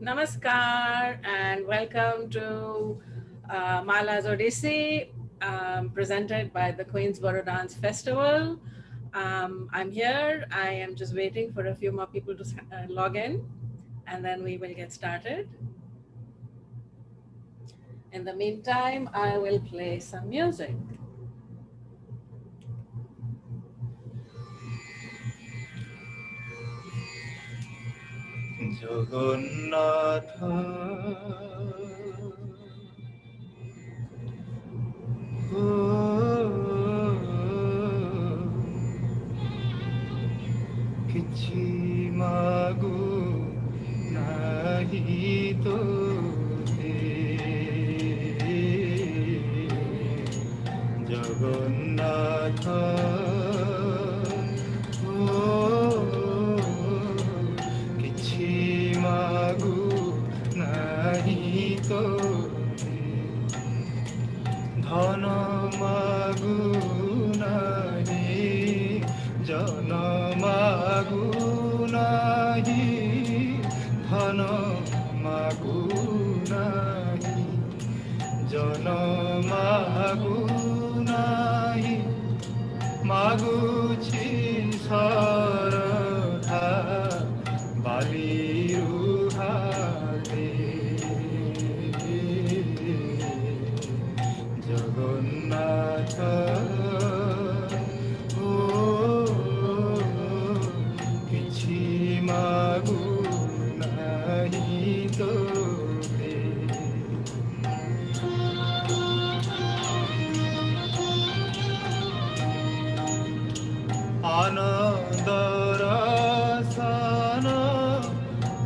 Namaskar and welcome to Mala's Odissi, presented by the Queensboro Dance Festival. I'm here. I am just waiting for a few more people to log in, and then we will get started. In the meantime, I will play some music. Jagannath କିଛି ମାଗୁ ନାହିଁ ତୋତେ ଜଗନ୍ନାଥ କିଛି ମାଗୁ ନାହିଁ ତୋତେ ধন মাগু নাহি জন মাগু নাহি ধন মাগু নাহি জন মাগু নাহি মাগুছি সরধা বালিরু হাতে জগন্নাথ କିଛି ମାଗୁ ନାହିଁ ତୋତେ আনন্দর সন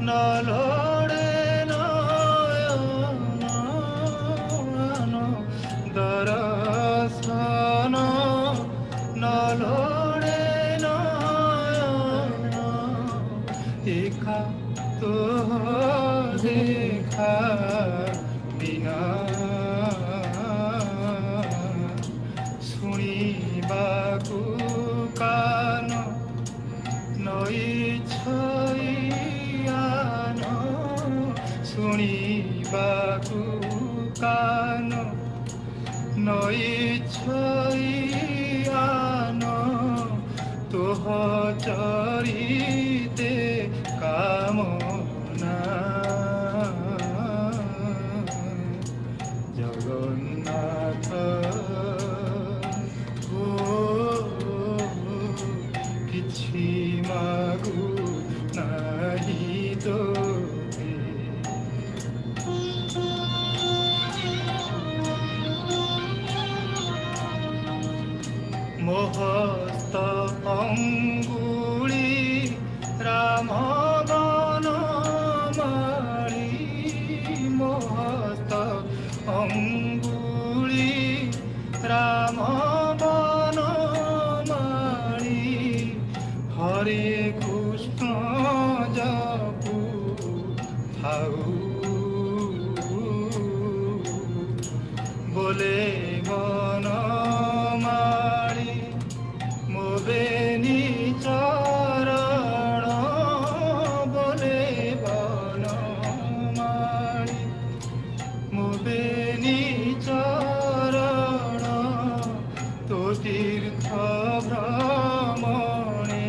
নলড়ে নয়ন দর্শন নলড়ে নয়ন একা তো দেখা বিনা শুনিବାକୁ কান নইছইয়ান শুনিବାକୁ কান নইছইয়ান তোহ চরিতে কামনা জগন্নাথ କିଛି ମାଗୁ ନାହିଁ ତୋତେ ମୋ ହସ୍ତ ଅଙ୍ଗୁଳି ରାମ ବନମାଳି ମୋ ହସ୍ତ ଅଙ୍ଗୁଳି ରାମ বনমালি হরে কৃষ্ণ জপু থাউ বলে বনমালি মোবেনি চরণ বলে বনমালি মোবেনি চরণ তো তীর্থ ভ্রমণে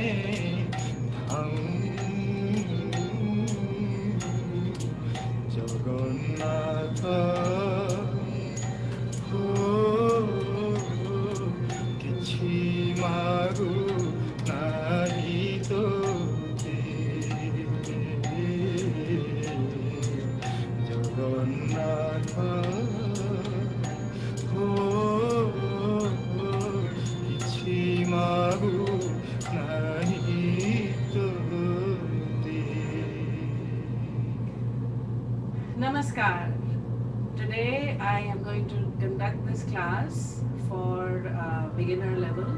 ধাউ জগন্নাথ କିଛି ମାଗୁ ନାହିଁ ତୋତେ ଜଗନ୍ନାଥ କିଛି ମାଗୁ ନାହିଁ ତୋତେ Namaskar. Today I am going to conduct this class for beginner level.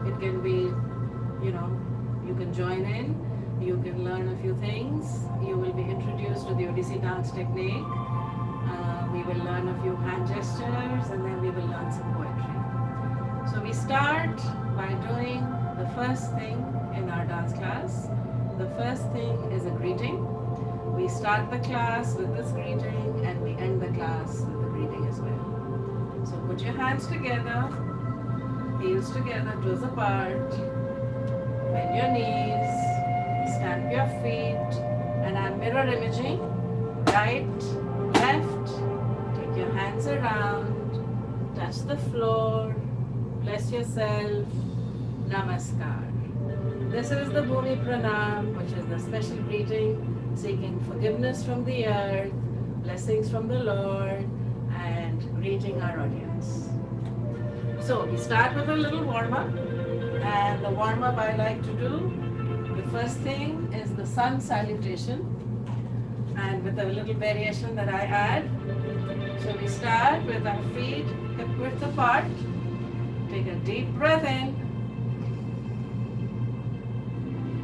It can be, you can join in, you can learn a few things, you will be introduced to the Odissi dance technique, we will learn a few hand gestures, and then we will learn some poetry. So we start by doing the first thing in our dance class, the first thing is a greeting. We start the class with this greeting and we end the class with the greeting as well. So put your hands together, heels together, toes apart, bend your knees, stamp your feet, and I'm mirror imaging. Right, left, take your hands around, touch the floor, bless yourself, namaskar. This is the Bhumi Pranam, which is the special greeting seeking forgiveness from the earth, blessings from the Lord, and greeting our audience. So we start with a little warm-up, and the warm-up I like to do, the first thing is the sun salutation, and with a little variation that I add. So we start with our feet hip width apart. Take a deep breath in,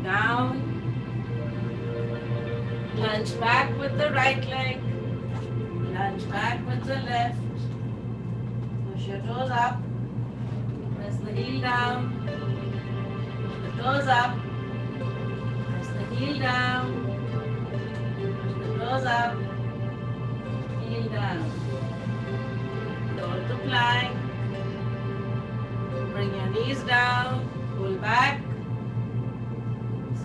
down, lunge back with the right leg, lunge back with the left, push your toes up, press the heel down, push the toes up, press the heel down, toes up, heel down, roll to plank, bring your knees down, pull back,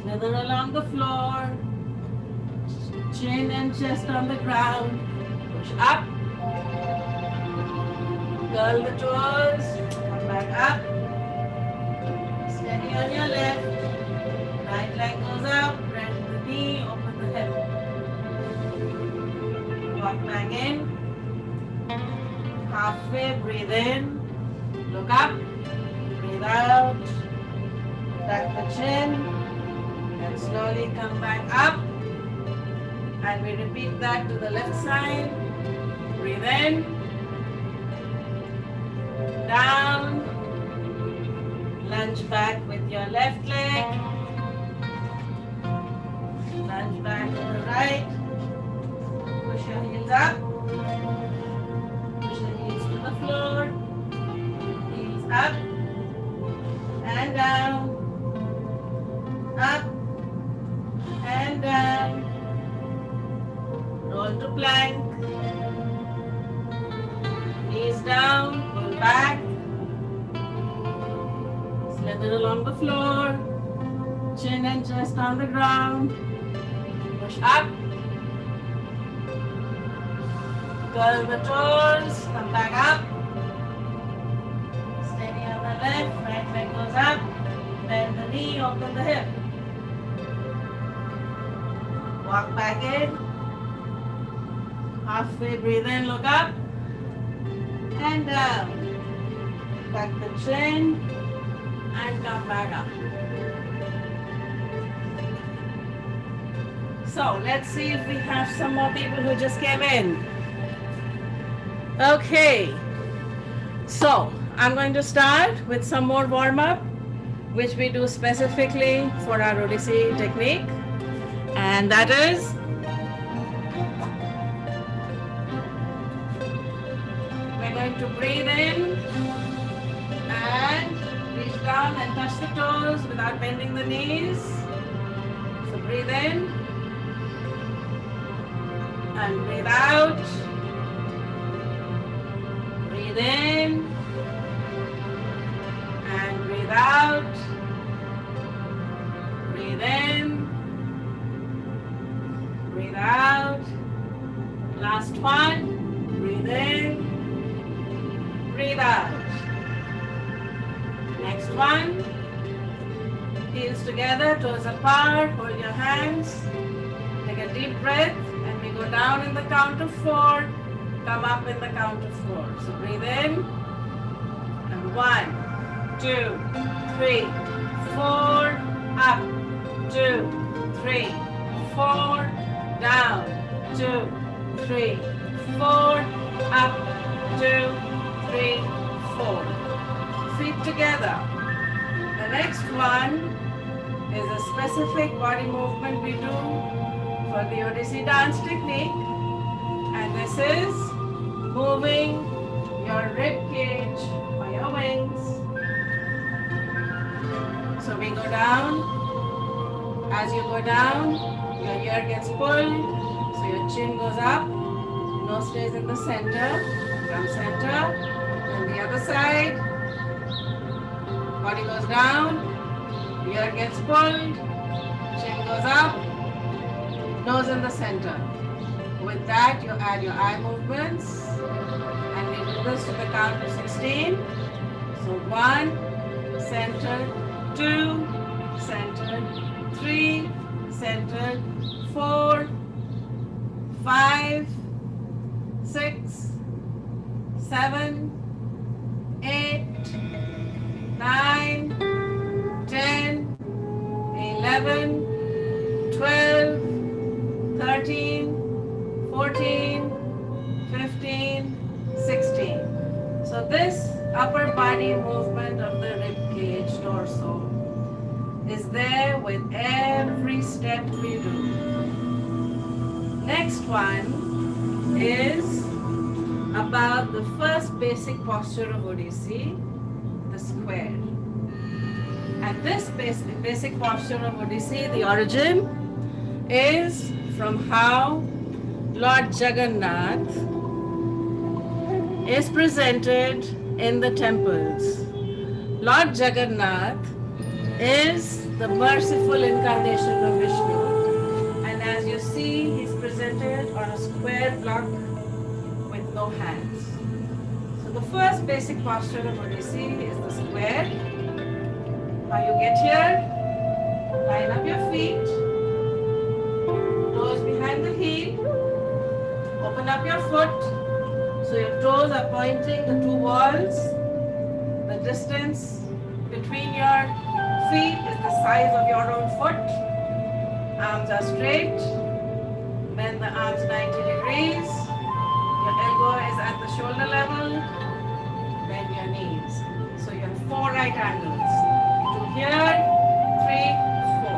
slither along the floor, chin and chest on the ground, push up, curl the toes, come back up, steady on your left, right leg goes up, bend the knee, open the hip. Walk back in, halfway, breathe in, look up, breathe out, tuck the chin, and slowly come back up, and we repeat that to the left side, breathe in, down, lunge back with your left leg, lunge back to the right, push your heels up, push the heels to the floor, heels up and down, up and down, roll to plank, knees down, pull back, slither along the floor, chin and chest on the ground, push up, curl the toes, come back up, steady on the left, right leg goes up, bend the knee, open the hip, walk back in, halfway, breathe in, look up, and down, tuck the chin, and come back up. So let's see if we have some more people who just came in. Okay, so I'm going to start with some more warm-up, which we do specifically for our Odissi technique, and that is we're going to breathe in and reach down and touch the toes without bending the knees. So breathe in and breathe out. Breathe in and breathe out. Breathe in, breathe out. Last one. Breathe in, breathe out. Next one. Heels together, toes apart. Hold your hands. Take a deep breath and we go down in the count of 4. Come up in the count of 4. So breathe in. And 1, 2, 3, 4. Up. 2, 3, 4. Down. 2, 3, 4. Up. 2, 3, 4. Feet together. The next one is a specific body movement we do for the Odissi dance technique, and this is moving your rib cage or your wings. So we go down As you go down, your ear gets pulled, so your chin goes up, nose stays in the center, from center, then the other side, body goes down, ear gets pulled, chin goes up, nose in the center. With that, you add your eye movements, and we do this to the count of 16. So 1, centered, 2, centered, 3, centered, 4, 5, 6, 7, 8, 9, 10, 11, 12, 13, 14, 15, 16. So this upper body movement of the rib cage, torso, is there with every step we do. Next one is about the first basic posture of Odissi, the square. And this basic posture of Odissi, the origin is from how Lord Jagannath is presented in the temples. Lord Jagannath is the merciful incarnation of Vishnu. And as you see, he's presented on a square block with no hands. So the first basic posture of Odissi is the square. How you get here, line up your feet, toes behind the heel, open up your foot, so your toes are pointing the two walls. The distance between your feet is the size of your own foot. Arms are straight, bend the arms 90 degrees, your elbow is at the shoulder level, bend your knees. So you have 4 right angles. Here, 3, 4.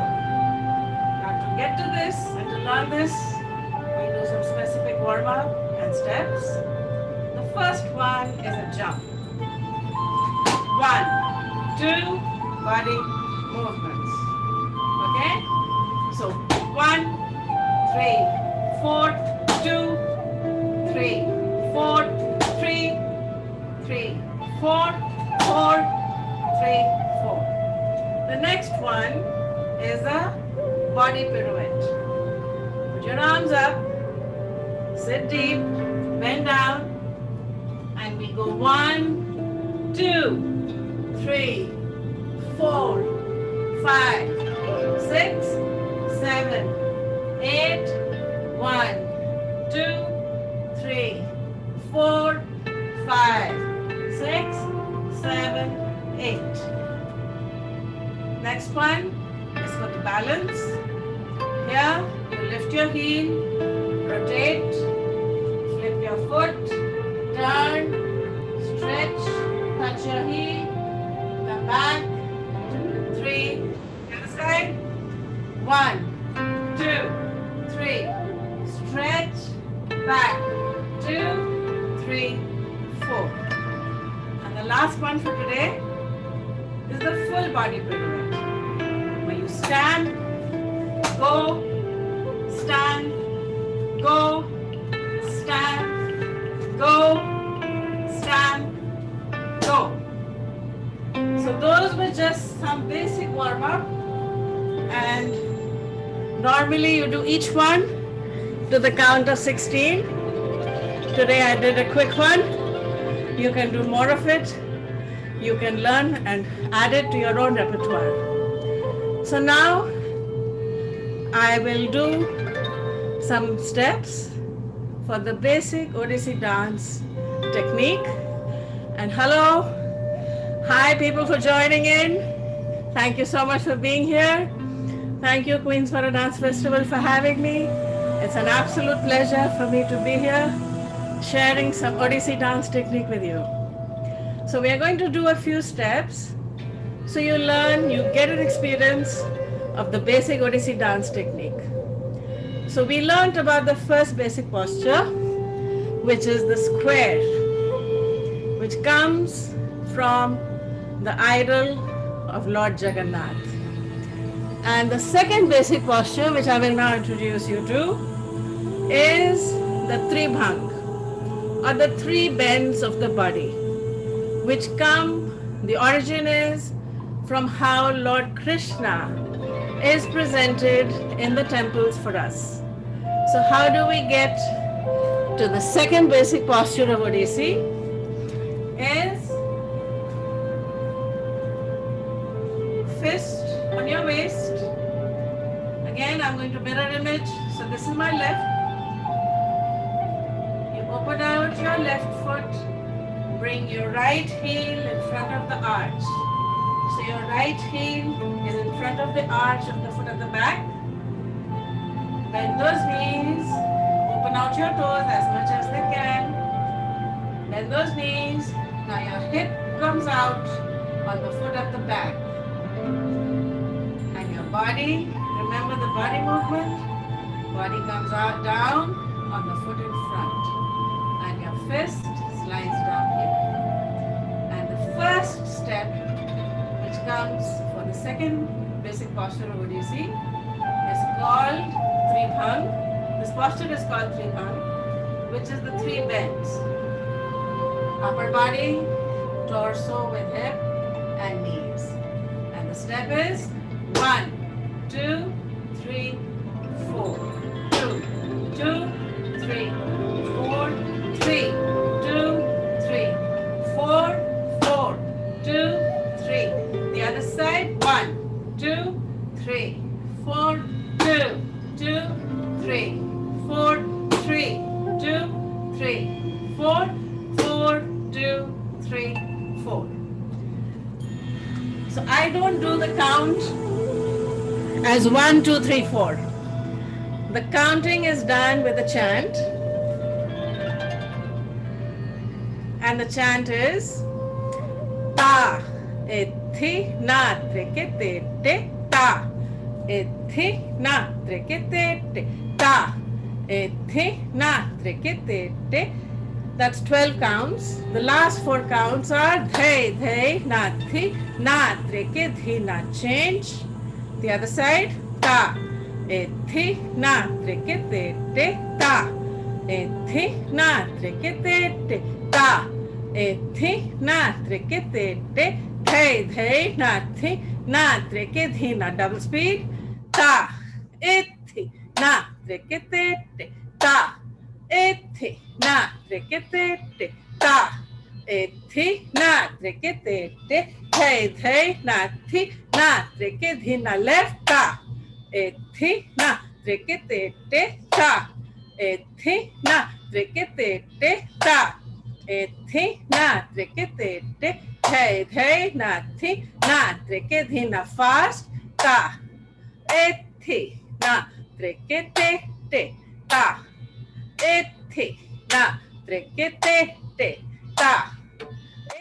Now to get to this and to learn this, we do some specific warm-up and steps. The first one is a jump. 1, 2, body movements. Okay? So 1, 3, 4, 2, 3, 4, 3, 3, 4, 4, 3, 4. The next one is a body pirouette. Put your arms up, sit deep, bend down, and we go 1, 2, 3, 4, 5, 6, 7, 8, 1, 2, 3, 4, 5, 6, 7, 8. Next one is for the balance. Here, you lift your heel, rotate, flip your foot, turn, stretch, touch your heel, come back, 3, the other side, 1, 2, 3, stretch, back, 2, 3, 4. And the last one for today is the full body pirouette, where you stand, go, stand, go, stand, go, stand, go. So those were just some basic warm-up, and normally you do each one to the count of 16. Today I did a quick one. You can do more of it. You can learn and add it to your own repertoire. So now I will do some steps for the basic Odissi dance technique. And hello, hi people for joining in. Thank you so much for being here. Thank you Queensboro Dance Festival for having me. It's an absolute pleasure for me to be here sharing some Odissi dance technique with you. So we are going to do a few steps. So you learn, you get an experience of the basic Odissi dance technique. So we learned about the first basic posture, which is the square, which comes from the idol of Lord Jagannath. And the second basic posture, which I will now introduce you to, is the three bhang, or the three bends of the body, which the origin is from how Lord Krishna is presented in the temples for us. So how do we get to the second basic posture of Odissi? Is fist on your waist. Again, I'm going to mirror image. So this is my left. You open out your left foot. Bring your right heel in front of the arch. So your right heel is in front of the arch of the foot at the back. Bend those knees. Open out your toes as much as they can. Bend those knees. Now your hip comes out on the foot at the back. And your body, remember the body movement? Body comes out down on the foot in front. And your fist slides down here. And the first step, which comes for the second basic posture of Odissi, is called three bhang. This posture is called three bhang, which is the three bends. Upper body, torso with hip and knees. And the step is 1, 2, 3, 4. 2, 2, 3, 4, 3, 2, 3, 4, 4, 2, 3. The other side, 1, 2, 3, 4, 2, 2, 3, 4, 3, 2, 3, 4, 4, 2, 3, 4. So I don't do the count as 1, 2, 3, 4. The counting is done with a chant. And the chant is ta, ethi, na, treke, te, ta. Ethi, na, treke, te, ta. Ethi, na, treke, te. That's 12 counts. The last 4 counts are the, na, thi, na, treke, thi, na. Change. The other side, ta. Ethi, na, treke, te, ta. Ethi, na, treke, te, ta. Ethi, na, treke, te, the, na, thi, na, treke, thi, na. Double speed. Ta. Ethi, na, treke, te, ta. Ethi, na, treke, te, ta. Ethi, na, treke, te, the, na, thi, na, treke, thi, na. Left, ta. Ethi, na, treke, te, ta. Ethi, na, treke, te, ta. Ethi, na, treke, te, the, na, thi, na, treke, thi, na. Fast, ta. Ethi, na, treke, te, ta. Ethi, na, treke, te, ta.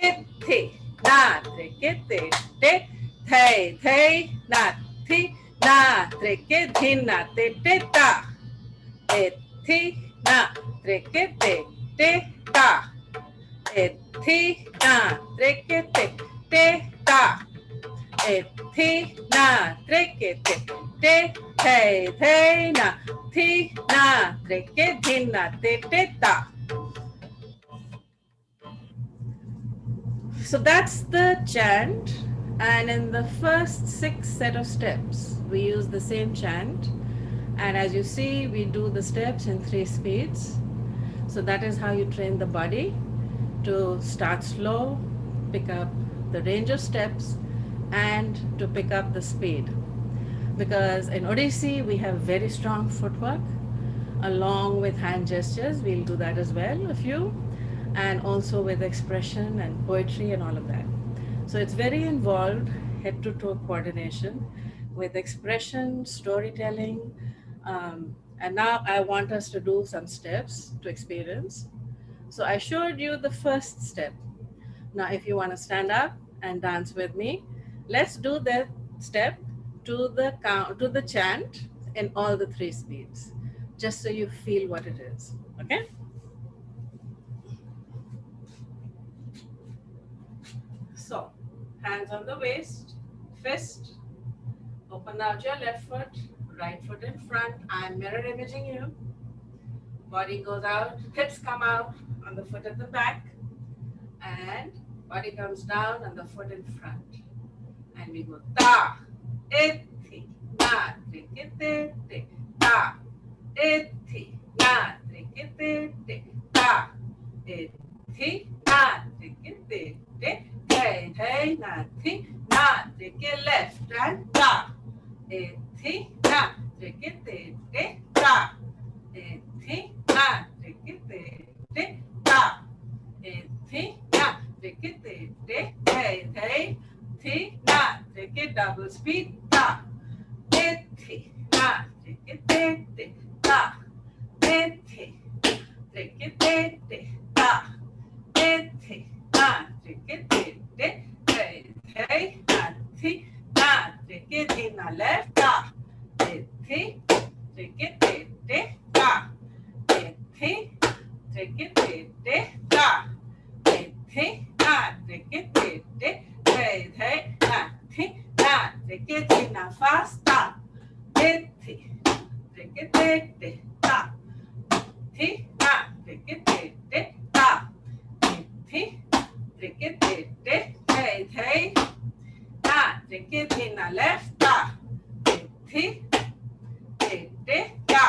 Ethi, na, treke, te, the, na, thi, na, treke, thi, na, ta. Ethi, na, treke, te, ta. Ethi, na, treke, te, ta. Ethi, na, treke, te, the, na, thi, na, treke, thi, na, ta. So that's the chant, and in the first 6 set of steps we use the same chant, and as you see we do the steps in 3 speeds. So that is how you train the body to start slow, pick up the range of steps, and to pick up the speed. Because in Odissi we have very strong footwork along with hand gestures. We'll do that as well, a few, and also with expression and poetry and all of that. So it's very involved head to toe coordination with expression, storytelling, and now I want us to do some steps to experience. So I showed you the first step. Now if you want to stand up and dance with me, let's do that step to the count, to the chant in all the 3 speeds, just so you feel what it is. Okay? So hands on the waist, fist, Open out your left foot, right foot in front. I'm mirror imaging you. Body goes out, hips come out on the foot at the back, and body comes down on the foot in front. And we go ta, ithi, na, trikite, te, ta, ithi, na, trikite, te, ta, ithi, na, trikite, te, hey, hey, na, thi, na, trikite left and ta, ithi, na, trikite, te, ta, ithi, na, trikite, te, ta, ithi, na, trikite, te, hey, hey, thi, na, take it double speed, ta, thi, na, take it, ta, thi, take it, ta, thi, na, take it, hey, hey, na, thi, na, take it in the left, ta, thi, take it, ta, thi, take it, ta, thi, na, take it, hey, hey, na, thi, na, take it in a fast, ta, thi, take it, ta, thi, na, take it, ta, thi, take it, hey, hey, na, take it in a left, ta, thi, ta, thi, ta,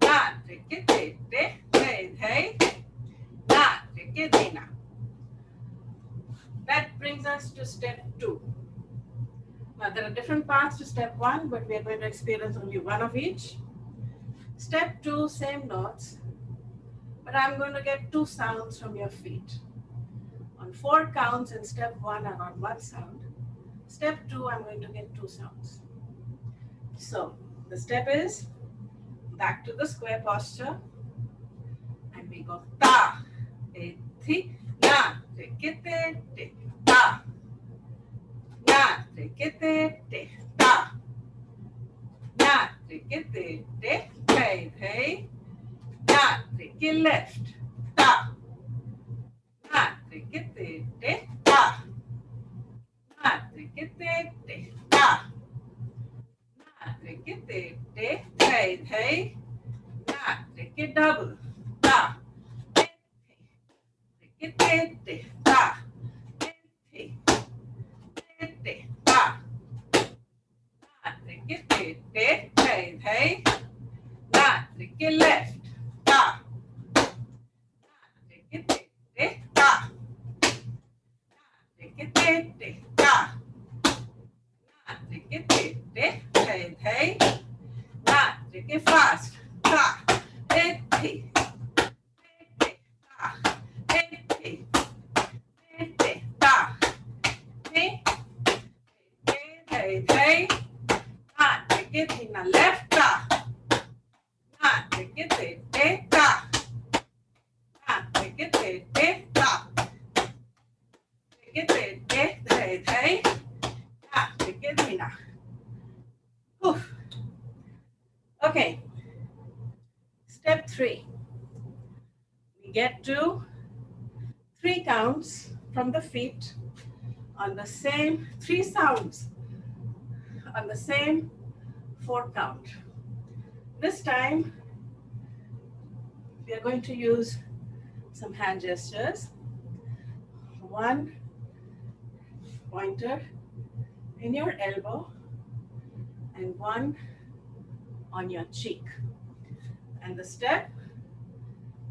na, take it, hey, hey, na, take it, na. That brings us to step 2. Now there are different parts to step 1, but we are going to experience only one of each. Step 2, same notes, but I'm going to get 2 sounds from your feet. On 4 counts in step 1, I got 1 sound. Step 2, I'm going to get 2 sounds. So the step is back to the square posture, and we go ta, thi, na, trikite, te, ta, na, trikite, te, ta, na, trikite, te, hey, hey, na, trikite left, ta, na, trikite, te, ta, na, trikite, te, ta, na, trikite, te, hey, hey, na, trikite double, ta, trikite, ta, ta, na, trikite, hey, hey, na, trikite left, ta, trikite, ta, trikite, ta, na, trikite, hey, hey, na, trikite fast, ta, thi, ta, thi, ta, thi, hey, hey, na, trikite in the left, ta, na, trikite, ta, na, trikite, ta, trikite, hey, hey, na, trikite, na. Okay, step 3. We get to 3 counts from the feet on the same 3 sounds on the same 4 count. This time we are going to use some hand gestures. 1 pointer in your elbow and 1 on your cheek. And the step,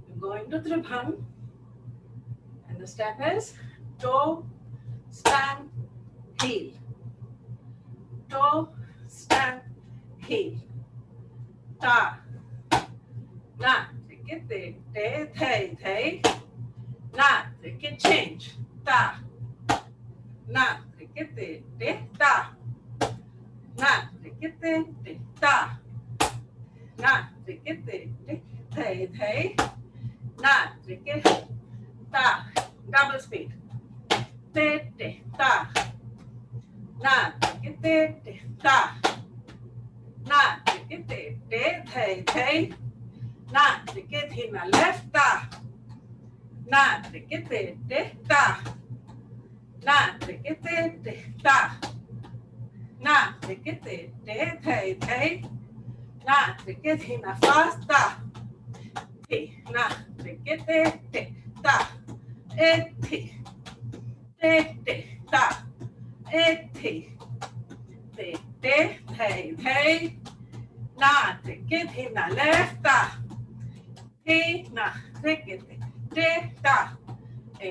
you go into Tribhang, and the step is toe, stand, heel. Toe, stand, heel. Ta, na, trikite, te, thei, thei. Na, trikite, change. Ta, na, trikite, te, ta. Na, trikite, te, ta. Na, trikite, te, thei, thei. Na, trikite, ta. Double speed. Te, te, ta. Na, trikite, te, ta. Na, trikite, te, thei, thei. Na, trikite in the left, ta. Na, trikite, te, ta. na trikete te ta, na trikete te te te, na trikete na fast ta, te na trikete te ta, te te ta, te te te te, na trikete na left ta, te na trikete te ta, te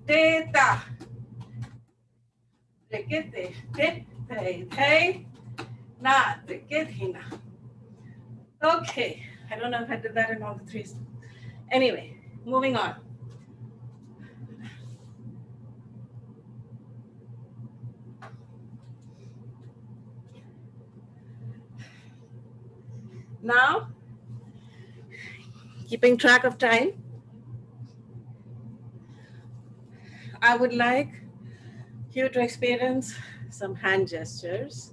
te ta. Trikete te te te, na trikete na. Okay, I don't know if I did that in all the threes. Anyway, moving on. Now, keeping track of time, I would like you to experience some hand gestures.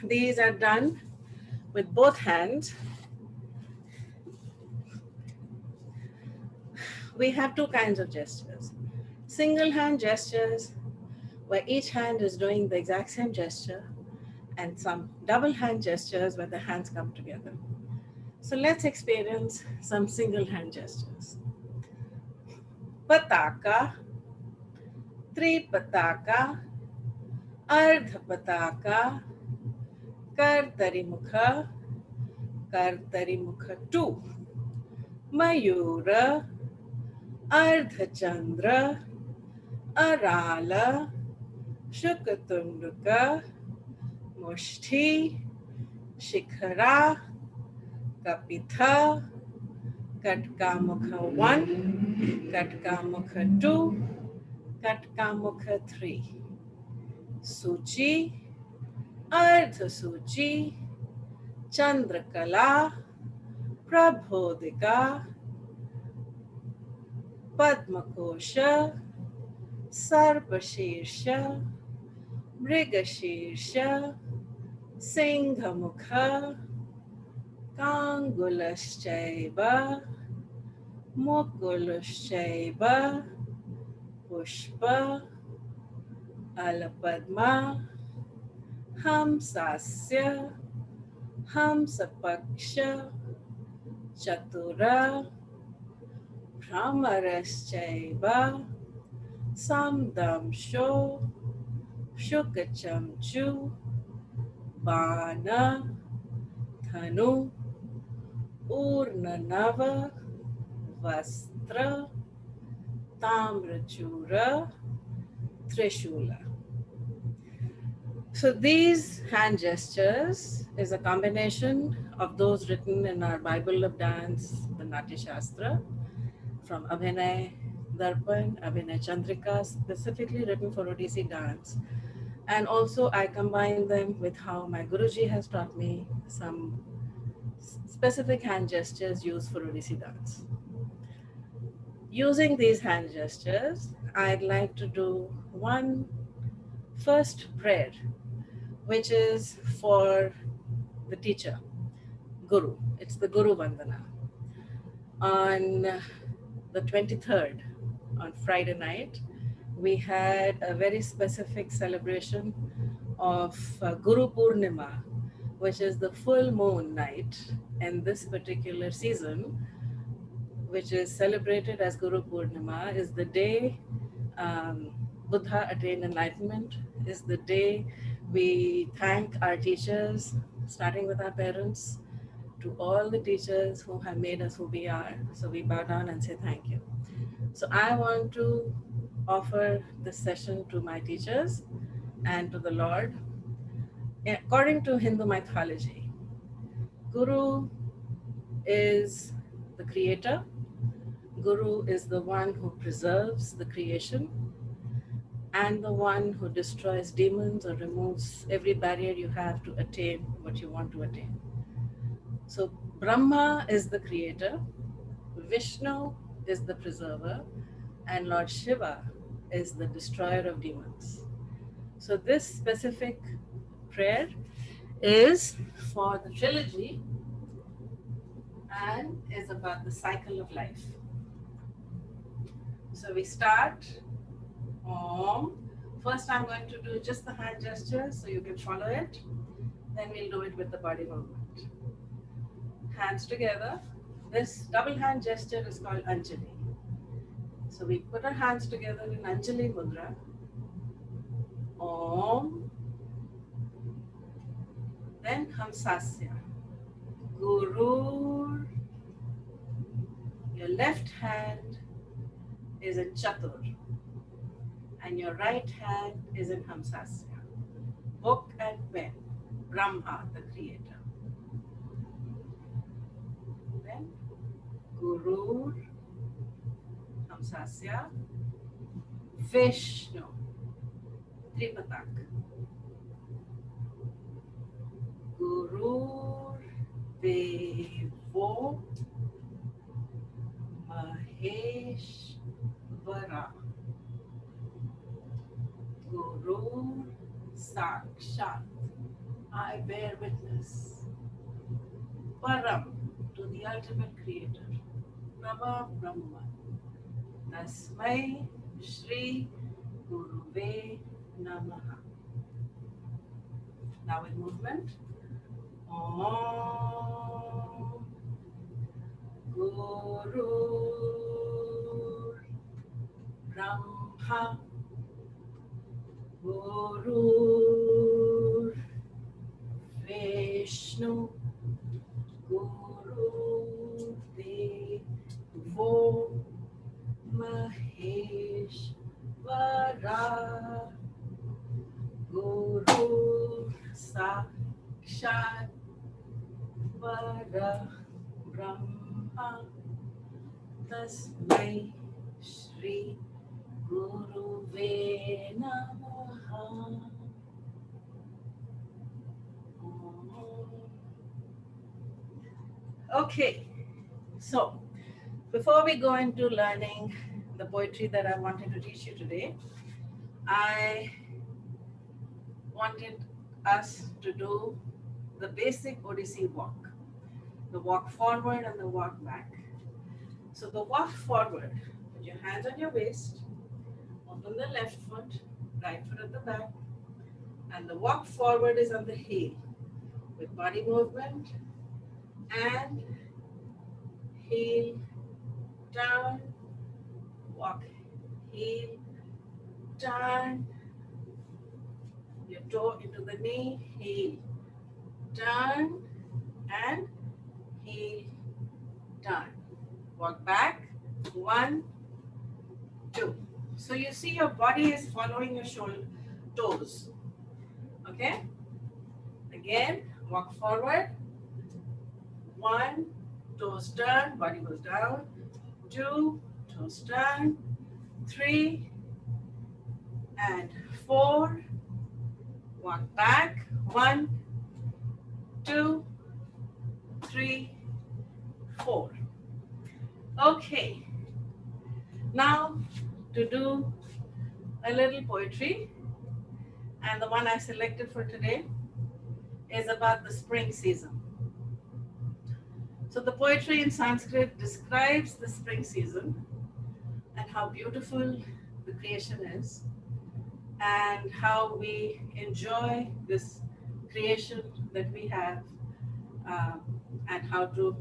These are done with both hands. We have two kinds of gestures. Single hand gestures, where each hand is doing the exact same gesture, and some double hand gestures where the hands come together. So let's experience some single hand gestures. Pataka, Tripataka, Ardhapataka, Kartarimukha, Kartarimukha 2, Mayura, Ardhachandra, Arala, Shukatunduka, Mushti, Shikhara, Kapitha, Katkamukha 1, Katkamukha 2, Katkamukha 3, Suchi, Ardha Suchi, Chandrakala, Prabhodika, Padmakosha, Sarpashirsha, Mrigashirsha, Singhamukha, Kangulaszaiva, Mukulaszaiva, Pushpa, Alapadma, Hamsasya, Hamsapaksha, Chatura, Brahmaraschaiva, Samdamsho, Shukachamchu, Bana, Thanu, Urnanava, Vastra, Tamrachura, Trishula. So these hand gestures is a combination of those written in our Bible of Dance, the Natya Shastra, from Abhinay Darpan, Abhinay Chandrika, specifically written for Odissi dance. And also I combine them with how my Guruji has taught me some specific hand gestures used for Odissi dance. Using these hand gestures, I'd like to do one first prayer, which is for the teacher, Guru. It's the Guru Vandana. On the 23rd, on Friday night, we had a very specific celebration of Guru Purnima, which is the full moon night. And this particular season, which is celebrated as Guru Purnima, is the day Buddha attained enlightenment, is the day we thank our teachers, starting with our parents, to all the teachers who have made us who we are. So we bow down and say thank you. So I want to offer this session to my teachers and to the Lord. According to Hindu mythology, Guru is the creator. Guru is the one who preserves the creation and the one who destroys demons or removes every barrier you have to attain what you want to attain. So Brahma is the creator, Vishnu is the preserver, and Lord Shiva is the destroyer of demons. So this specific prayer is for the trilogy and is about the cycle of life. So we start Om. First, I'm going to do just the hand gestures so you can follow it. Then we'll do it with the body movement. Hands together. This double hand gesture is called Anjali. So we put our hands together in Anjali Mudra. Om. Then Hamsasya. Guru. Your left hand is in Chatur and your right hand is in Hamsasya. Book and pen. Brahma, the creator. Then Guru. Hamsasya. Vishnu. Tripatak. Guru Devo Maheshvara. Guru Sakshat. I bear witness. Param, to the ultimate creator. Brahma Brahman. Tasmai Shri Guruve Namaha. Now with movement. Om Guru Brahma Guru Vishnu Guru Devo Maheshvara Guru Sakshat Brahma Tasmai Shri Guruve Namaha. Okay, so before we go into learning the poetry that I wanted to teach you today, I wanted us to do the basic Odissi walk, the walk forward and the walk back. So the walk forward, put your hands on your waist, open the left foot, right foot at the back, and the walk forward is on the heel with body movement and heel down, walk, heel, turn, your toe into the knee, heel, turn, and heel, turn. Walk back, 1, 2. So you see your body is following your shoulder, toes. Okay? Again, walk forward, 1, toes turn, body goes down, 2, toes turn, 3, and 4, walk back, 1, 2, 3, 4. Okay, now to do a little poetry, and the one I selected for today is about the spring season. So the poetry in Sanskrit describes the spring season and how beautiful the creation is and how we enjoy this creation that we have, and how to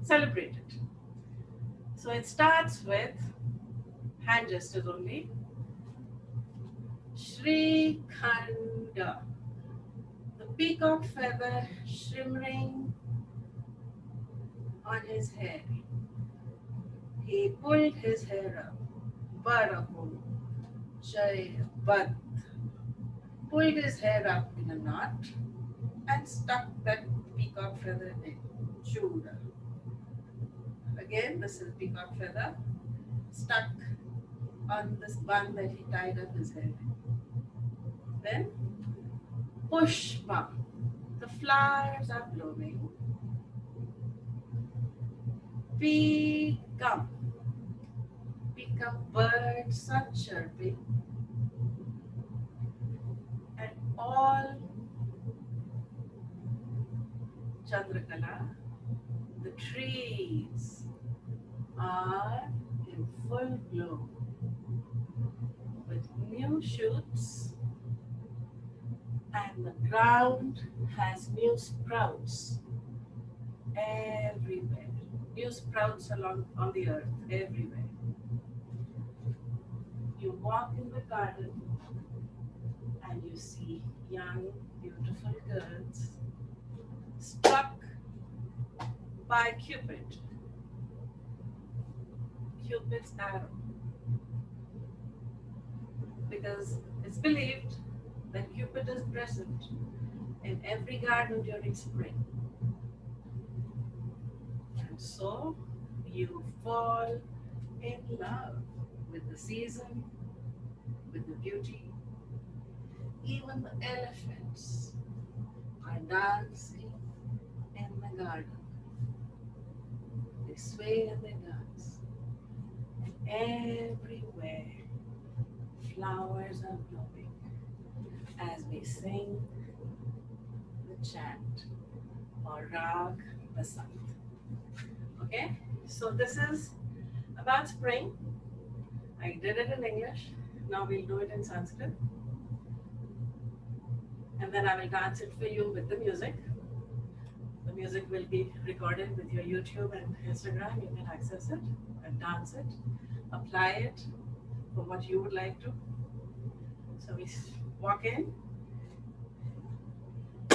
celebrate it. So it starts with hand gestures only. Shri Khanda, the peacock feather shimmering on his hair. He pulled his hair up. Barahu, Jai Bad. Pulled his hair up in a knot and stuck that peacock feather in. Chuda. Again, this is peacock feather stuck on this bun that he tied up his hair. Then Pushpa, the flowers are blooming. Peacock, peacock birds are chirping. And all Chandrakala, the trees are in full bloom with new shoots, and the ground has new sprouts everywhere. New sprouts along on the earth everywhere. You walk in the garden and you see young, beautiful girls struck by Cupid's arrow, because it's believed that Cupid is present in every garden during spring. And so you fall in love with the season, with the beauty. Even the elephants are dancing in the garden. They sway and they dance. And everywhere flowers are blowing as we sing the chant or Rag Basant. Okay, so this is about spring. I did it in English. Now we'll do it in Sanskrit. And then I will dance it for you with the music. The music will be recorded with your YouTube and Instagram. You can access it and dance it, apply it for what you would like to. So we walk in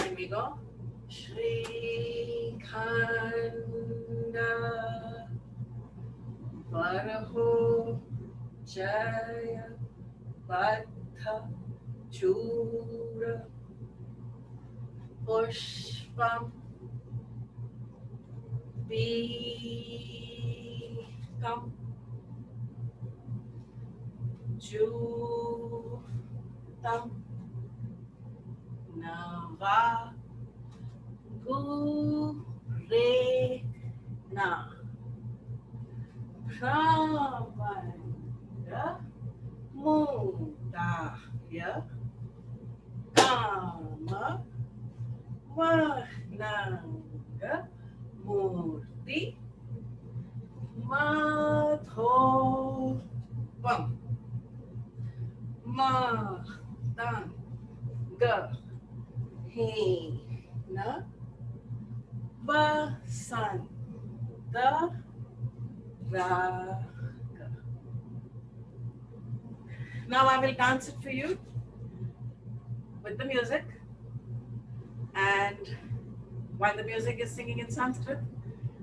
and we go Shri Khanda Varaho Jaya Bhatta Chura Pushpam Bekam Jutam Nava Gurena Pramanda Mudaya Kama Vananga Murti Madhopam Matanga Hena Vasanta Raga. Now I will dance it for you with the music, and while the music is singing in Sanskrit,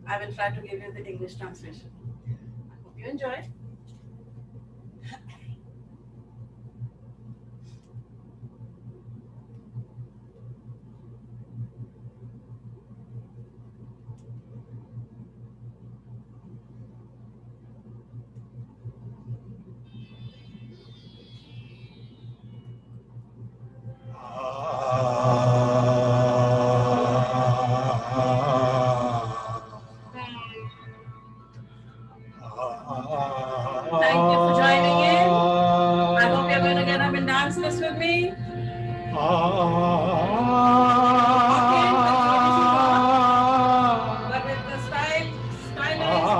I will try to give you the English translation. I hope you enjoy. Thank you for joining in. I hope you're going to get up and dance this with me. Okay, but with the stylized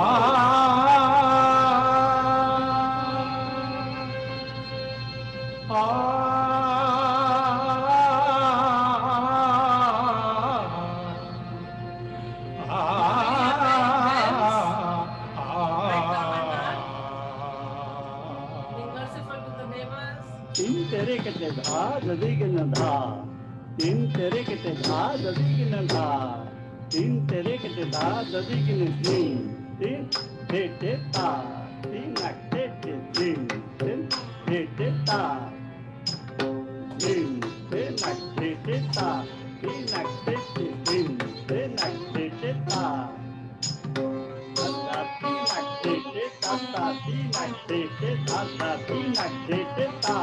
Tin tere kete dha dadigna dha. Tin tere kete dha dadigna dha. Tin tere kete dha dadigna din. Tin te te ta. Tin nak te te din. Tin te te ta. Din te nak te te ta. Tin nak te te din. Te nak te te ta. Tin nak te te ta ta. Tin nak te te ta ta. Tin nak te te ta.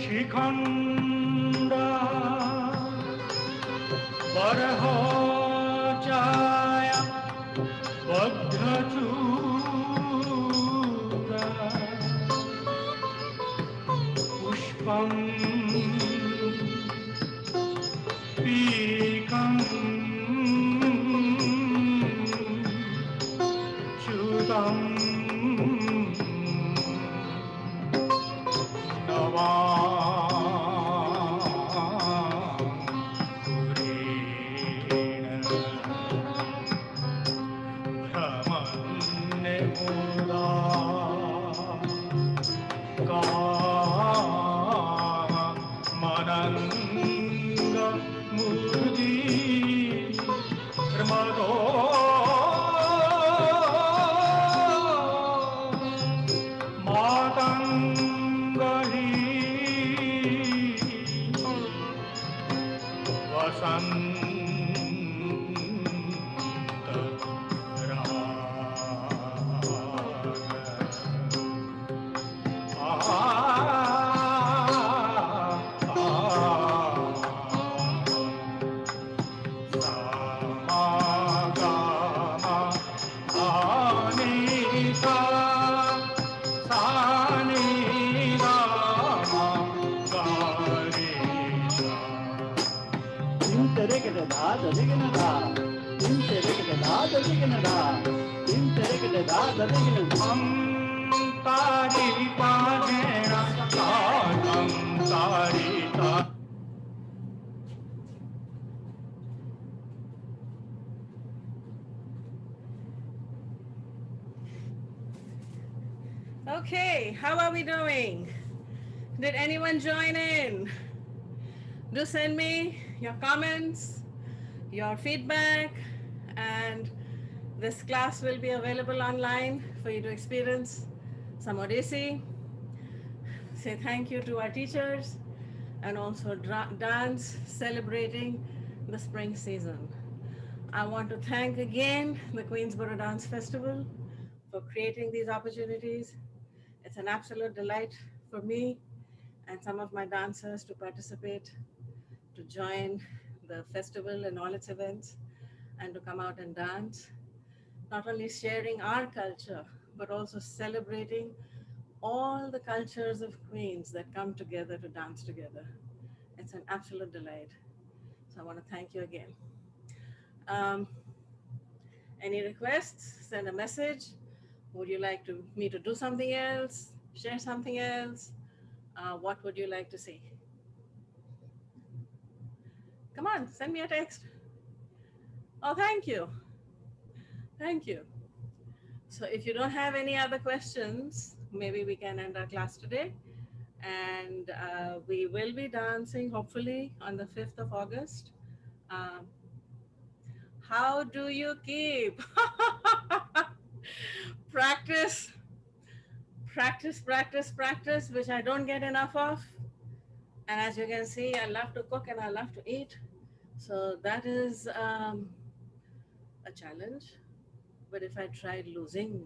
Shikhanda Varaho Jaya Bhatta Chura Pushpam प्रमदो मातंगही वसंत तारी पानेना तारी ता Okay, how are we doing? Did anyone join in? Do send me your comments, your feedback, and this class will be available online for you to experience some Odissi. Say thank you to our teachers and also dance celebrating the spring season. I want to thank again the Queensboro Dance Festival for creating these opportunities. It's an absolute delight for me and some of my dancers to participate, to join the festival and all its events, and to come out and dance. Not only sharing our culture, but also celebrating all the cultures of Queens that come together to dance together. It's an absolute delight. So I want to thank you again. Um, any requests? Send a message. Would you like me to do something else? Share something else? What would you like to see? Come on, send me a text. Oh, thank you. Thank you. So if you don't have any other questions, maybe we can end our class today. And we will be dancing hopefully on the 5th of August. Um, how do you keep practice, practice, which I don't get enough of. And as you can see, I love to cook and I love to eat. So that is a challenge. But if I tried losing,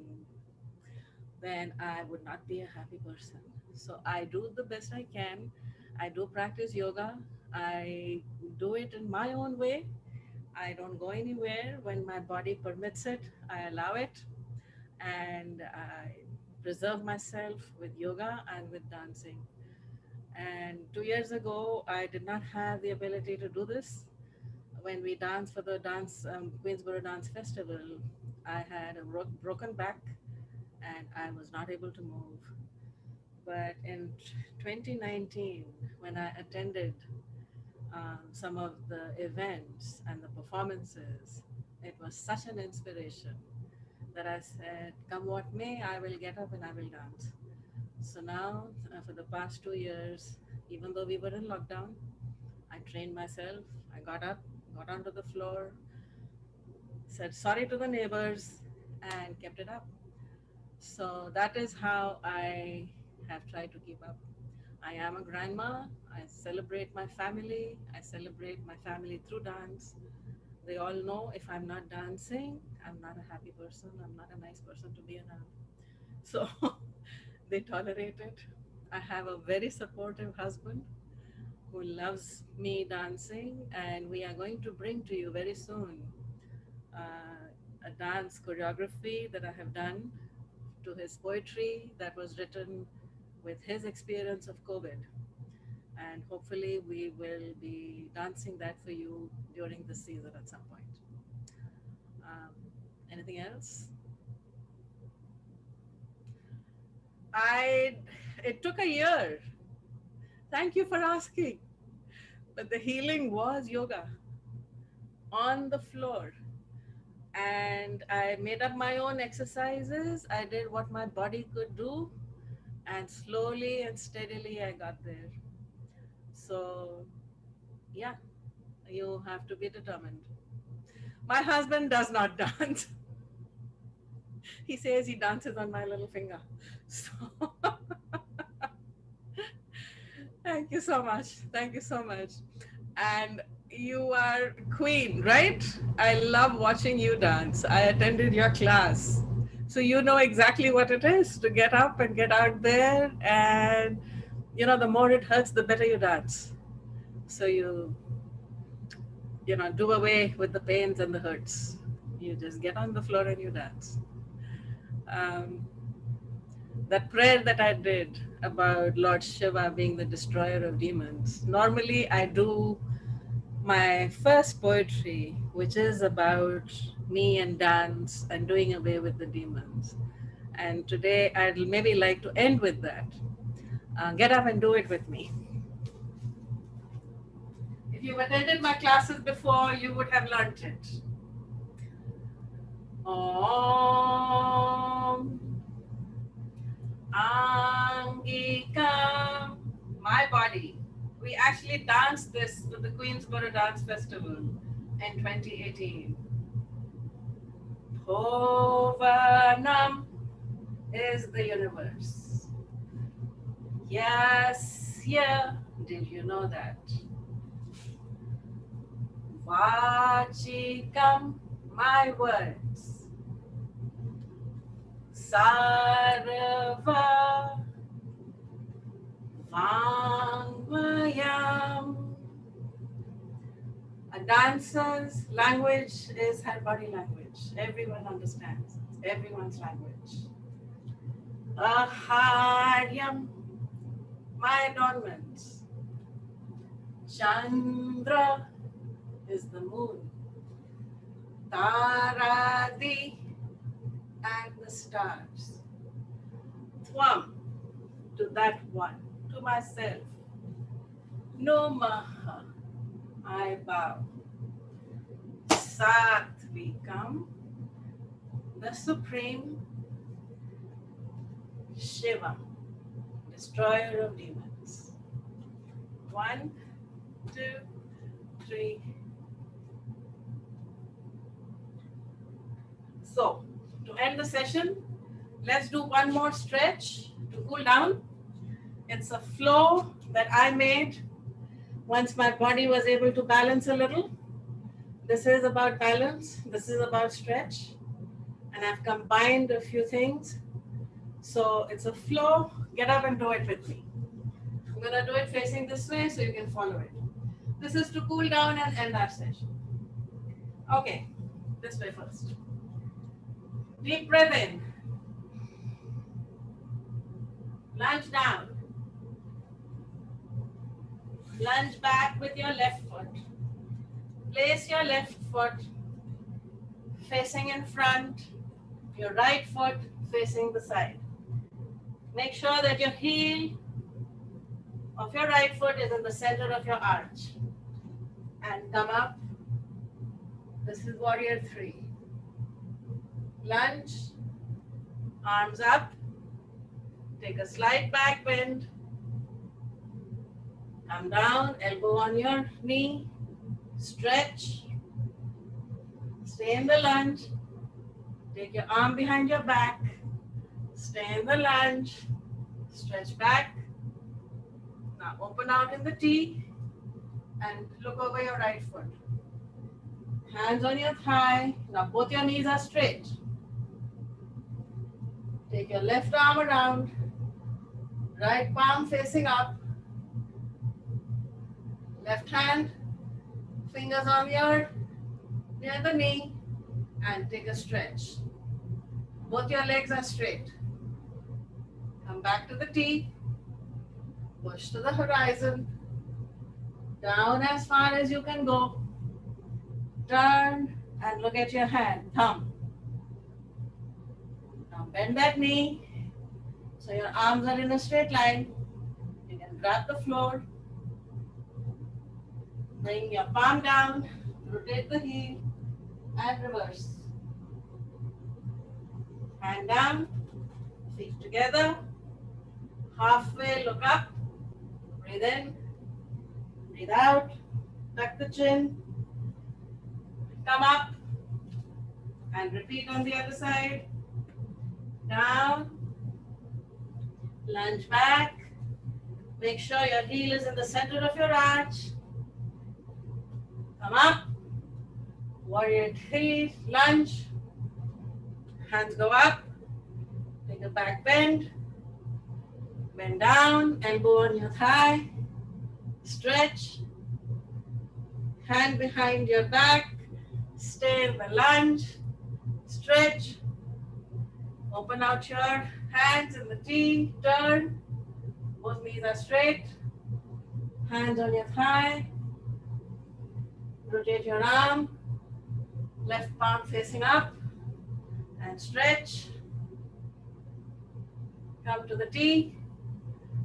then I would not be a happy person. So I do the best I can. I do practice yoga. I do it in my own way. I don't go anywhere. When my body permits it, I allow it. And I preserve myself with yoga and with dancing. And 2 years ago, I did not have the ability to do this. When we danced for the Queensboro Dance Festival, I had a broken back and I was not able to move. But in 2019, when I attended some of the events and the performances, it was such an inspiration that I said, come what may, I will get up and I will dance. So now, for the past 2 years, even though we were in lockdown, I trained myself. I got up, got onto the floor, said sorry to the neighbors, and kept it up. So that is how I have tried to keep up. I am a grandma. I celebrate my family. I celebrate my family through dance. They all know if I'm not dancing, I'm not a happy person. I'm not a nice person to be around. So they tolerate it. I have a very supportive husband who loves me dancing, and we are going to bring to you very soon a dance choreography that I have done to his poetry that was written with his experience of COVID. And hopefully, we will be dancing that for you during the season at some point. Um, Anything else? It took a year. Thank you for asking. But the healing was yoga on the floor. And I made up my own exercises. I did what my body could do. And slowly and steadily, I got there. So, yeah, you have to be determined. My husband does not dance. He says he dances on my little finger. So thank you so much. Thank you so much. And you are queen, right? I love watching you dance. I attended your class. So you know exactly what it is to get up and get out there. And, the more it hurts, the better you dance. So you do away with the pains and the hurts. You just get on the floor and you dance. Um, that prayer that I did about Lord Shiva being the destroyer of demons, normally I do my first poetry, which is about me and dance and doing away with the demons. And today I'd maybe like to end with that. Get up and do it with me. If you've attended my classes before, you would have learnt it. Om Angika, my body. We actually danced this to the Queensboro Dance Festival in 2018. Bhovanam is the universe. Yes, yeah. Did you know that? Vachikam, my words. Sarva Vangmayam. A dancer's language is her body language. Everyone understands. It's everyone's language. Aharyam, my adornments. Chandra is the moon. Taradi and the stars. Twam, to that one, to myself. Nomaha, I bow. Satvikam, the supreme. Shiva, destroyer of demons. 1, 2, 3. So, to end the session, let's do one more stretch to cool down. It's a flow that I made once my body was able to balance a little. This is about balance, this is about stretch, and I've combined a few things. So it's a flow. Get up and do it with me. I'm going to do it facing this way so you can follow it. This is to cool down and end our session. Okay, this way first. Deep breath in. Lunge down. Lunge back with your left foot. Place your left foot facing in front, your right foot facing the side. Make sure that your heel of your right foot is in the center of your arch. And come up. This is warrior 3. Lunge, arms up. Take a slight back bend. Come down, elbow on your knee. Stretch. Stay in the lunge. Take your arm behind your back. Stay in the lunge. Stretch back. Now open out in the T and look over your right foot. Hands on your thigh. Now both your knees are straight. Take your left arm around. Right palm facing up. Left hand, fingers on near the knee, and take a stretch. Both your legs are straight. Come back to the T. Push to the horizon. Down as far as you can go. Turn and look at your hand, thumb. Now bend that knee so your arms are in a straight line. You can grab the floor. Bring your palm down, rotate the heel, and reverse. Hand down, feet together. Halfway, look up. Breathe in, breathe out. Tuck the chin. Come up, And repeat on the other side. Down, lunge back. Make sure your heel is in the center of your arch. Come up, warrior three, lunge. Hands go up, take a back bend. Bend down, elbow on your thigh. Stretch. Hand behind your back. Stay in the lunge. Stretch. Open out your hands in the T. Turn. Both knees are straight. Hands on your thigh. Rotate your arm. Left palm facing up. And stretch. Come to the T.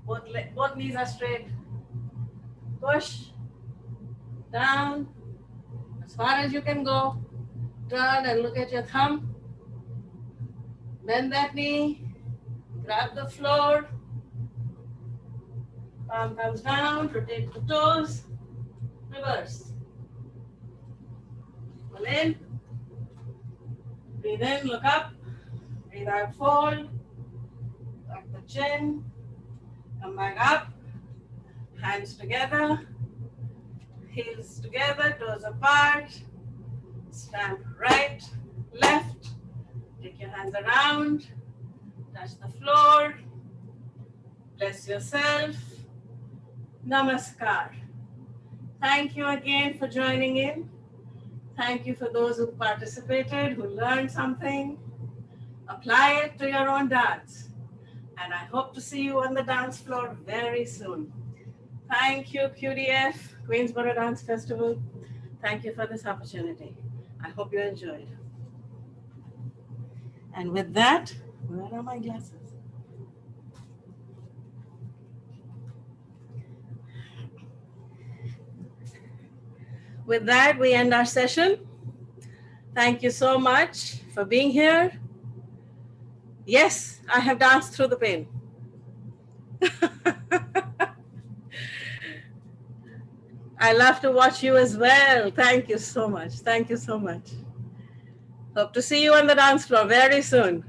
Both knees are straight. Push. Down. As far as you can go. Turn and look at your thumb. Bend that knee. Grab the floor. Palm comes down. Rotate the toes. Reverse. Pull in. Breathe in. Look up. Breathe out. Fold. Tuck the chin. Come back up. Hands together. Heels together. Toes apart. Stamp right, left. Take your hands around. Touch the floor. Bless yourself. Namaskar. Thank you again for joining in. Thank you for those who participated, who learned something. Apply it to your own dance. And I hope to see you on the dance floor very soon. Thank you, QDF, Queensboro Dance Festival. Thank you for this opportunity. I hope you enjoyed. And with that, where are my glasses? With that, we end our session. Thank you so much for being here. Yes, I have danced through the pain. I love to watch you as well. Thank you so much. Thank you so much. Hope to see you on the dance floor very soon.